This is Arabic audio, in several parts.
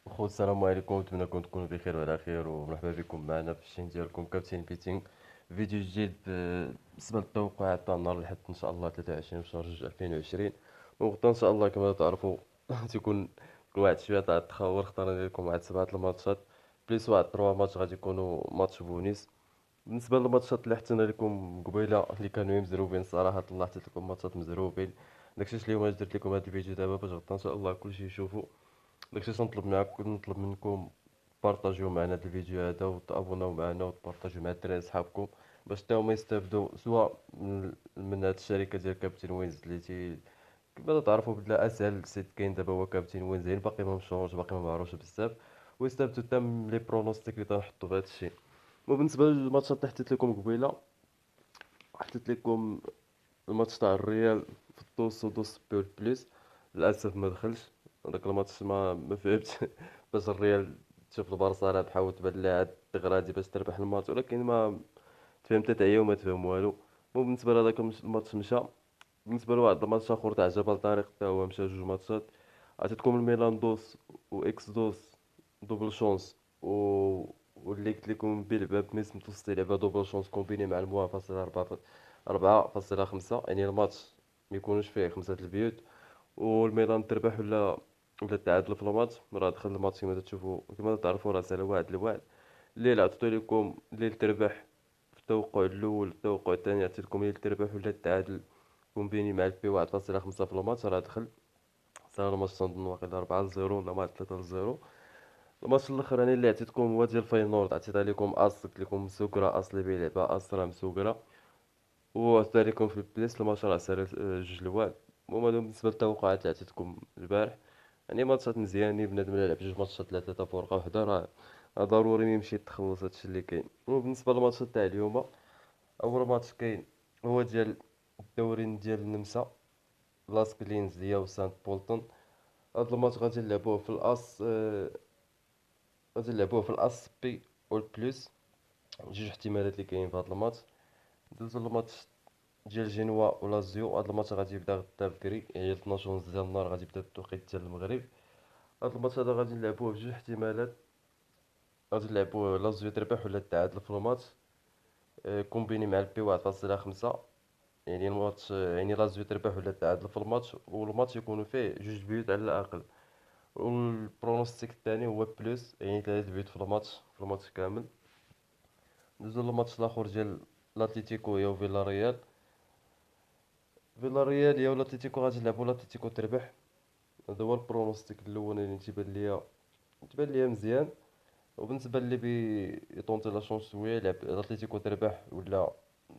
خو السلام عليكم، نتمنى تكونوا بخير وعلى خير، ومرحبا بكم معنا في الشين ديالكم كابتن بيتينغ. فيديو جديد بالنسبه للتوقعات تاع النهار الأحد ان شاء الله 23 شهر 2 2020. وغدا ان شاء الله كما تعرفوا تيكون واحد شويه تاع التخور. اختارنا لكم واحد 7 الماتشات بليس واحد 3 ماتش غادي يكونوا ماتش بونيس. بالنسبه للماتشات اللي حطينا لكم قبيله اللي كانوا مزروبين صراحه، طلعت لكم ماتشات مزروبين. داكشي اليوم اش درت لكم هذا الفيديو دابا باش غدا ان شاء الله كلشي يشوفوا. داكشي نطلب منكم بارطاجيو معنا هاد الفيديو هذا، وتابوناو معنا وتبارطاجيو مع الدراري صحابكم باش حتى هما يستافدوا، سواء من هاد الشركه ديال كابتن وينز اللي كما تعرفوا بلا اسهل سيت كاين دابا هو كابتن وينز، يعني باقي ما مشهورش، باقي ما معروفش بزاف، ويستافدوا حتى من لي برونوستيك اللي تنحطوا في هاد الشيء. وبالنسبه للماتشات اللي حطيت لكم قبيله، حطيت لكم الماتش تاع الريال في الدوس ودوس بيول بليس. للاسف ما دخلش هذاك الماتش، ما فهمتش باش الريال تشوف البارسا راه تحاول تبان لها هاد الغرادي باش تربح الماتش، ولكن ما تفهم حتى هي وما تفهم والو. وبالنسبه لهذاك الماتش مشى. بالنسبه لواحد الماتش اخر تاع جبل طارق حتى هو مشى 2 ماتشات. عطيتكم الميلان دوس واكس دوس دوبل شونس، واللي قلت لكم بلعبه ميس متوسطي لعبه دوبل شونس كومبيني مع الموا فاصلة 4.5، يعني الماتش ما يكونوش فيه 5 البيوت، والميلان تربح ولا تعادل في الماتش. راه دخل الماتش كما تشوفوا كما تعرفوا راه سالا 1-1. الليل عطيتو لكم الليل تربح في التوقع الاول. التوقع الثاني عطيتكم الليل تربح ولا تعادل كومبيني مع البي 1.5 في الماتش، راه دخل. صار الماتش تنظن واقيلا 4-0 ولا ما 3-0. الماتش الاخراني اللي عطيتكم هو ديال فاينورد، عطيتها لكم قلت لكم مسوكره اللي بيلعبها راه مسوكره. وعطيتها لكم في البليس الماتش راه سالا 2-1. هما هادو بالنسبه للتوقعات اللي عطيتكم البارح. يعني ماتشات مزيانين، بنادم الا لعب 2 ماتشات 3 فرقه وحده راه ضروري يمشي تخلص هادشي اللي كاين. وبالنسبه للماتشات تاع اليوم، اول ماتش كاين هو ديال الدوري ديال النمسا، لاس كلينز هي وسانت بولتون. هاد الماتش غادي نلعبوه في الاس بي والبلوس. 2 احتمالات اللي كاين في هاد الماتش. دوزو الماتش ديال جنوا ولازيو. هاد الماتش غادي يبدا غدا بكري، يعني 12 ونص ديال النهار غادي يبدا التوقيت ديال المغرب. هاد الماتش هذا غادي نلعبوه ب 2 احتمالات. غادي نلعبوه لازيو تربح ولا تعادل في الماتش، كومبيني مع البي 1.5. يعني الماتش يعني لازيو تربح ولا تعادل في الماتش، والماتش يكونوا فيه 2 بيوت على الاقل. والبرونوستيك الثاني هو بلوس، يعني 3 بيوت في الماتش كامل. ندوزو للماتش الاخر ديال لاتليتيكو هي وفيلا ريال. فيلا ريال هي ولاتليتيكو غادي يلعبوا لاتليتيكو تربح. هذا هو البرونوستيك الاول اللي تيبان ليا مزيان. وبالنسبه اللي يطونطي لا شونس شويه يلعب لاتليتيكو تربح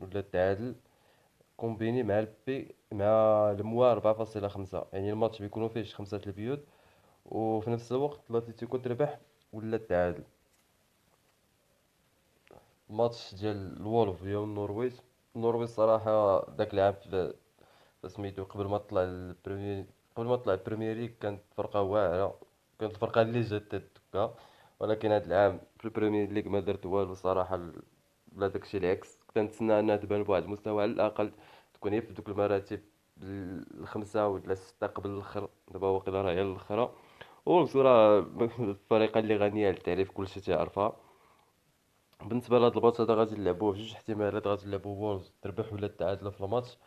ولا تعادل كومبيني مع البي مع الموا 4.5، يعني الماتش بيكونوا فيه 5 البيوت. وفي نفس الوقت لاتليتيكو تربح ولا تعادل. الماتش ديال الولف هي والنرويج. النرويج صراحه داك العام سميتو قبل ما طلع البريمير ليغ كانت فرقه واعره، كانت الفرقه اللي جات تدكا. ولكن هذا العام في البريمير ليغ ما درت والو صراحه. بلا داكشي العكس، كنت نتسنى انها تبان بواحد المستوى على الاقل، تكون هي في دوك المراتب الخمسه ولا السته قبل الاخر. دابا واقيلا راه هي الاخرى. وولفز راه الفريق اللي غنيه عن التعريف، كلشي تيعرفها. بالنسبه لهاد الماتش هذا غادي نلعبوه ب 2 احتمالات. غادي نلعبو وولفز تربح ولا تعادل في الماتش،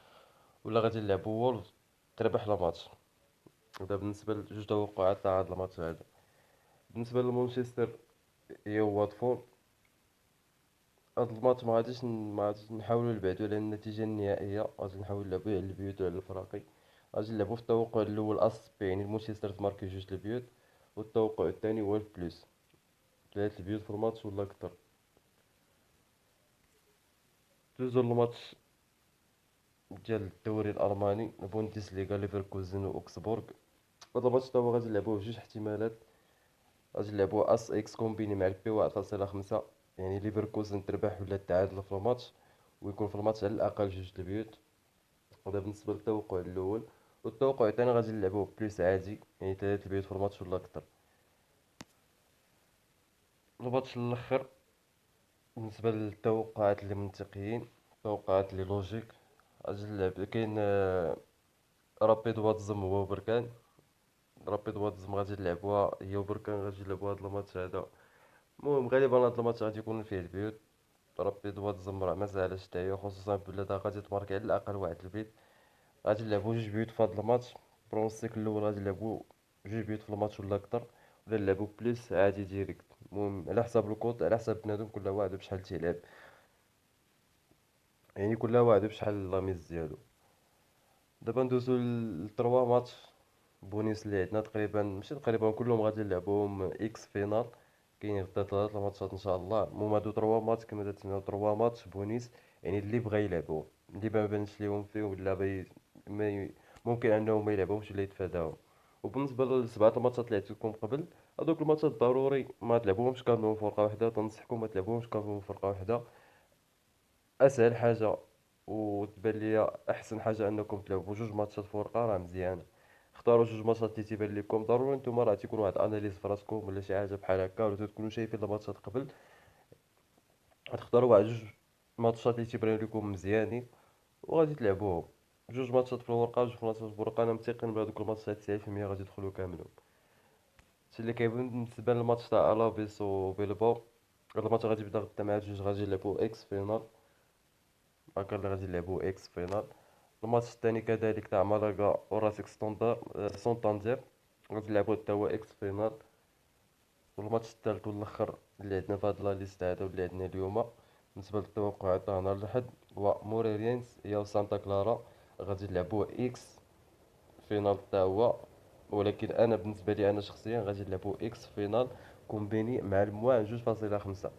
ولا غادي نلعبو وولفز تربح الماتش. هذا بالنسبه لجوج توقعات تاع هذا الماتش هذا. بالنسبه لمانشستر هي واتفورد. هذا الماتش ما غاديش نحاولوا نبعدوا على النتيجه النهائيه، غادي نحاولوا نلعبوا على البيوت وعلى الفراقي. غادي نلعبوا في التوقع الاول يعني مانشستر تماركي 2 البيوت، والتوقع الثاني هو البلوس 3 البيوت في الماتش ولا اكثر. دوزو الماتش ديال الدوري الالماني البوندسليغا ليفركوزن واوكسبورغ. هذا الماتش تا هو غادي نلعبوه ب 2 احتمالات. غادي نلعبوا اس اكس كومبيني مع البي 1.5، يعني ليفركوزن تربح ولا تعادل في الماتش، ويكون في الماتش على الاقل 2 البيوت. هذا بالنسبه للتوقع الاول. والتوقع الثاني غادي نلعبوه بليس عادي، يعني 3 البيوت في الماتش ولا اكثر. الماتش الاخر بالنسبه للتوقعات اللي منطقيين، التوقعات اللي لوجيك، غادي نلعب كاين رابيد واتزم هو بركان. رابيد واتزم غادي نلعبوها هي وبركان، غادي نلعبوا هاد الماتش هذا. المهم غالبا هاد الماتش غادي يكون فيه البيوت. رابيد واتزم راه مازالش حتى هي، خصوصا بلاتها غادي تماركي على الاقل واحد البيت. غادي نلعبو جوج بيوت في هاد الماتش. برونوستيك الاول غادي نلعبو جوج بيوت في الماتش ولا اكتر، ولا نلعبو بليس عادي ديريكت. المهم على حساب الكوط، على حساب بنادم كل واحد بشحال تيلعب، يعني كل واحد بشحال لاميز ديالو. دابا ندوزو للتروا ماتش بونيس اللي عندنا. تقريبا ماشي تقريبا كلهم غادي نلعبوهم اكس فينال. كاين غدا ثلاث الماتشات ان شاء الله. المهم هادو تروا ماتش كما تسميو تروا ماتش بونيس، يعني اللي بغى يلعبو، اللي ما بانش ليهم فيه ولا ما ممكن انه ما يلعبهمش ولا يتفاداهم. وبالنسبه للسبعه الماتشات اللي عطيت لكم قبل، هذوك الماتشات ضروري ما تلعبوهمش كاملين فرقه واحده. تنصحكم ما تلعبوهمش كاملين فرقه واحده. اسهل حاجه وتبان ليا احسن حاجه انكم تلعبوا جوج ماتشات فرقه، راه مزيانه. اختاروا جوج ماتشات اللي تيبان لكم ضروري. نتوما راه تيكون واحد اناليز في راسكم ولا شي حاجه بحال هكا، ولا تكونوا شايفين الماتشات قبل. غتختاروا واحد جوج ماتشات اللي تيبانوا لكم مزيانين وغادي تلعبوهم. جوج ماتشات في الورقه وجوج ماتشات في الورقه، انا متيقن بهذوك الماتشات 90% غادي يدخلوا كاملين. هادشي اللي كيبان. بالنسبه للماتش تاع الافيس وبيلباو، هاد الماتش غادي يبدا غدا مع جوج غادي يلعبوا اكس فينال. هاكا اللي غادي نلعبو اكس فينال. الماتش الثاني كذلك تاع مالاغا وراسيك سونتاندير غادي نلعبو حتى هو اكس فينال. والماتش الثالث والاخر اللي عندنا في هاد لا ليست هذا واللي عندنا اليوم بالنسبه للتوقعات تاع نهار الاحد هو موريريانز هي وسانتا كلارا. غادي نلعبو اكس فينال حتى هو. ولكن انا بالنسبه لي انا شخصيا غادي نلعبو اكس فينال كومبيني مع الموان 2.5،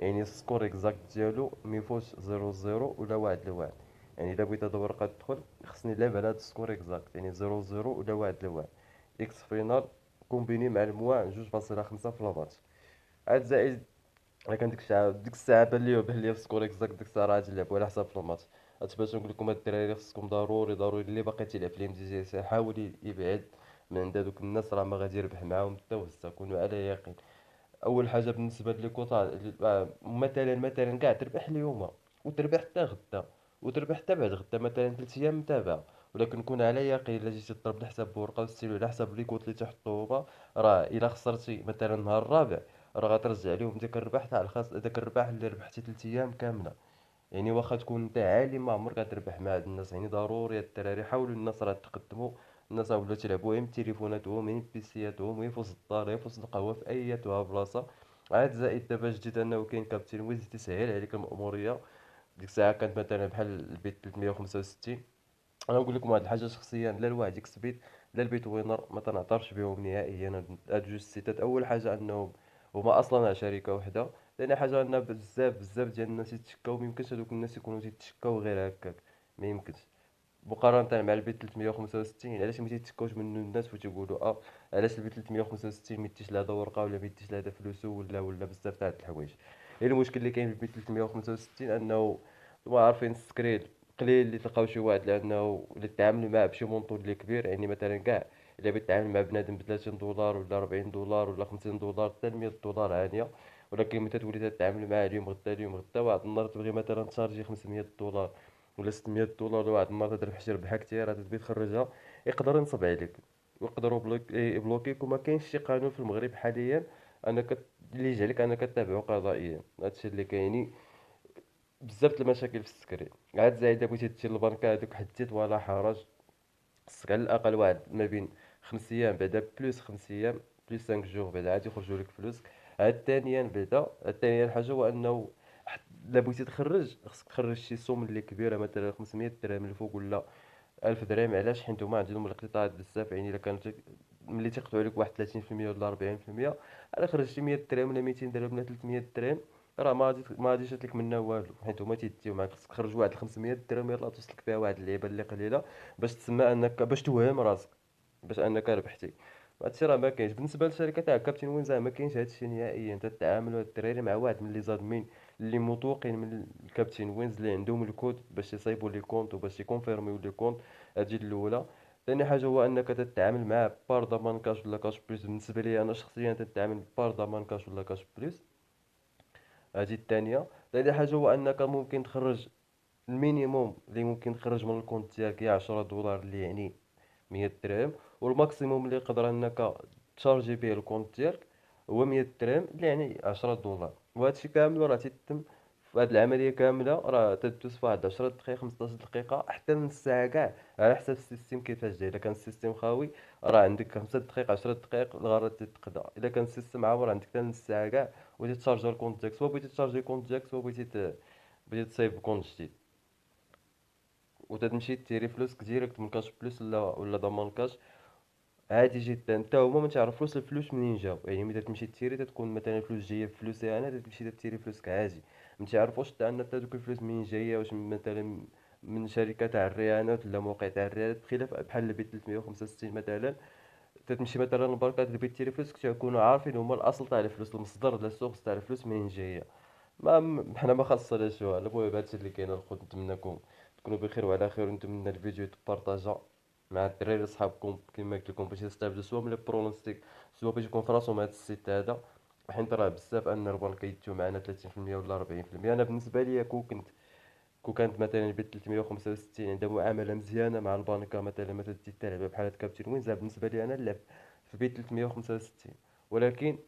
يعني السكور اكزاكت ديالو ميفوتش 0-0 ولا 1-1. يعني الا بغيت هاد الورقه تدخل خصني نلعب على هاد السكور اكزاكت، يعني 0-0 ولا 1-1. اكس فينال كومبيني مع الموان 2.5 في لافاتش. عاد زائد كان ديك الساعه بان لي السكور اكزاكت. ديك الساعه راه غادي نلعبو على حساب الماتش. هادشي باش نقول لكم هاد الدراري خصكم ضروري اللي باقي تيلعب في الام دي جي اس يحاول يبعد من عند هادوك الناس، راه ما غادي يربح معاهم حتى وسط، كونوا على يقين. اول حاجه بالنسبه لي كوطا، مثلا كاع تربح اليوم وتربح حتى غدا وتربح حتى بعد غدا، مثلا 3 ايام متابعه. ولكن كون على يقين الا جيتي تضرب على حساب بورقه وستيلو على حساب لي كوت اللي تحطو هما، راه الا خسرتي مثلا النهار الرابع راه غترجع لهم ديك الربح تاع الخاص، داك الربح اللي ربحتي 3 ايام كامله. يعني واخا تكون نتا عالي ما عمرك غتربح مع هاد الناس. يعني ضروري هاد الدراري حاولوا. الناس راه تقدموا، الناس راه ولاو تيلعبوا غير بتليفوناتهم غير بيسياتهم غير في وسط الدار غير في وسط القهوه في ايتها بلاصه. عاد زائد دابا جديد انه كاين كابتن ويز تسهل عليك المأموريه. ديك الساعه كانت مثلا بحال البيت 365. انا نقول لكم واحد الحاجه شخصيا، لا الواحد اكس بيت لا البيت وينر ما تنعترفش بهم نهائيا. هاد جوج سيتات اول حاجه انهم هما اصلا شركه وحده. ثاني حاجه ان بزاف ديال الناس يتشكاو، ما يمكنش هذوك الناس يكونوا تيتشكاو غير هكاك، ما يمكنش. مقارنه مع البيت 365 علاش ما تيتشكاوش منه الناس وتيقولوا علاش البيت 365 ما يديش لهذا ورقه ولا ما يديش لهذا فلوسه ولا بزاف تاع الحوايج. غير المشكل اللي كاين في البيت 365 انه ما عارفين السكريل. قليل اللي تلقاو شي واحد لانه اللي تعامل معاه بشي مونطو اللي كبير، يعني مثلا كاع الا بغيت تتعامل مع بنادم ب 30 دولار ولا 40 دولار ولا 50 دولار حتى 100 دولار عاليه. ولكن ملي تولي تتعامل معاه اليوم غدا واحد النهار تبغي مثلا تشارجي 500 دولار ولا 600 دولار، واحد النهار تربح شي ربحه كثيره تبغي تخرجها، يقدر ينصب عليك ويقدروا يبلوكيك. وما كاينش شي قانون في المغرب حاليا انك اللي يجي عليك انك تتابعه قضائيا. هادشي اللي كاينين بزاف د المشاكل في السكرين. عاد زايد الا بغيتي تمشي للبنكه هادوك حديت ولا حرج. خصك على الاقل واحد ما بين 5 ايام بعدا بلوس 5 ايام بلوس 5 جوغ بعدا عاد يخرجوا لك فلوسك. عاد ثانيا بعدا ثانيا حاجه هو انه الا بغيتي تخرج خصك تخرج شي سوم اللي كبيره، مثلا 500 درهم الفوق ولا 1000 درهم. علاش؟ حيت هما عندهم الاقتطاعات بزاف. يعني الا كانت ملي تيقطعوا عليك واحد 30% ولا 40%، الا خرجتي 100 درهم ولا 200 درهم ولا 300 درهم راه ما غاديش تلك منها والو، حيت هما تيديو معاك. خصك تخرج واحد 500 درهم يلاه توصلك فيها واحد اللعيبه اللي قليله باش تسمى انك باش توهم راسك باش انك ربحتي. هادشي راه ما كاينش بالنسبه للشركه تاع كابتن وين. زعما ما كاينش هادشي نهائيا. تتعاملوا هاد الدراري مع واحد من اللي زادمين اللي موثوقين من الكابتن وينز اللي عندهم الكود باش يصايبوا لي كونط وباش يكونفيرميو لي كونط. هادي الاولى. ثاني حاجه هو انك تتعامل مع بار ضمان كاش ولا كاش بليس. بالنسبه لي انا شخصيا تتعامل بار ضمان كاش ولا كاش بليس. هادي الثانيه. ثاني حاجه هو انك ممكن تخرج المينيموم اللي ممكن تخرج من الكونت ديالك هي 10 دولار اللي يعني 100 درهم. والماكسيموم اللي يقدر انك تشارجي به الكونت ديالك هو 100 درهم، اللي يعني 10 دولار. وهادشي كامل راه تيتم في هاد العمليه كامله، راه تدوز في واحد 10 دقائق 15 دقيقه حتى نص ساعه كاع، على حسب السيستم كيفاش جاي. الا كان السيستم خاوي راه عندك 5 دقائق 10 دقائق الغرض تتقضى. الا كان السيستم عامر عندك حتى نص ساعه كاع. بغيتي تشارجي الكونت ديالك، سوا بغيتي تشارجي كونت ديالك، سوا بغيتي تصايب كونت جديد، وتتمشي تيري فلوسك ديريكت من كاش بلس ولا ضمان كاش. عادي جدا، حتى هما ما تعرفوش الفلوس منين جاو. يعني ملي تمشي تيري تتكون مثلا الفلوس جايه بفلوسي انا، تمشي تيري فلوسك عادي. ما تعرفوش حتى ان حتى دوك الفلوس منين جايه، واش مثلا من شركه تاع الرهانات ولا موقع تاع الرهانات، بخلاف بحال البيت 365 مثلا. تتمشي مثلا للبنكات اللي بغيتي تيري فلوسك، تيكونوا عارفين هما الاصل تاع الفلوس، المصدر ولا السورس تاع الفلوس منين جايه. حنا ما خاصناش والو. المهم هادشي اللي كاين الخوت، نتمنىكم تكونوا بخير وعلى خير. ونتمنى الفيديو يتبارطاجا مع الدراري صحابكم كما قلت لكم، باش يستافدوا سواء من لي برونوستيك، سواء باش يكون فراسهم هذا السيت هذا. حيت راه بزاف ان البنك يديو معنا 30% ولا 40%. انا بالنسبه ليا كانت مثلا بيت 365 عندها معامله مزيانه مع البنكه، مثلا ما تدي حتى لعبه بحال كابتن وينزا، بالنسبه لي انا اللعب في بيت 365. ولكن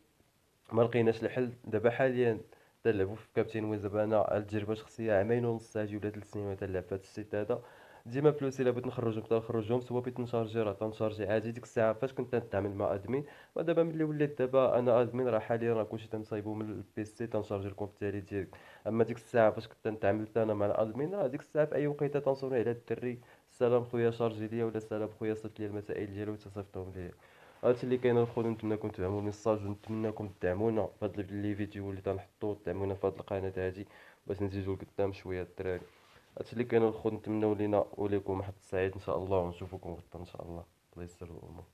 ما لقيناش الحل دابا حاليا. تنلعبوا في كابتن وين زعما انا على التجربه الشخصيه عامين ونص هادي ولا 3 سنين وانا تنلعب في هاد السيت هذا. ديما فلوسي الا بغيت نخرجهم تنخرجهم، سوا بغيت نشارجي راه تنشارجي عادي. ديك الساعه فاش كنت نتعامل مع ادمين، ودابا ملي وليت دابا انا ادمين، راه حاليا راه كلشي تنصايبو من البيسي، تنشارجي الكونت ديالي ديريكت. اما ديك الساعه فاش كنت نتعامل انا مع الادمين، راه ديك الساعه في اي وقيته تنصوني على الدري، السلام خويا شارجي ليا، ولا السلام خويا صيفط لي المسائل ديالو وتصيفطهم ليا. هادشي اللي كاين الخوت. نتمنىكم تفهموا الميساج، ونتمنىكم تدعمونا في هاد لي فيديو اللي تنحطو، تدعمونا في هاد القناه هادي باش نزيدو لقدام شويه الدراري. هادشي اللي كاين الخوت. نتمنوا لينا وليكم واحد السعيد ان شاء الله، ونشوفكم غدا ان شاء الله. الله يسر الامور.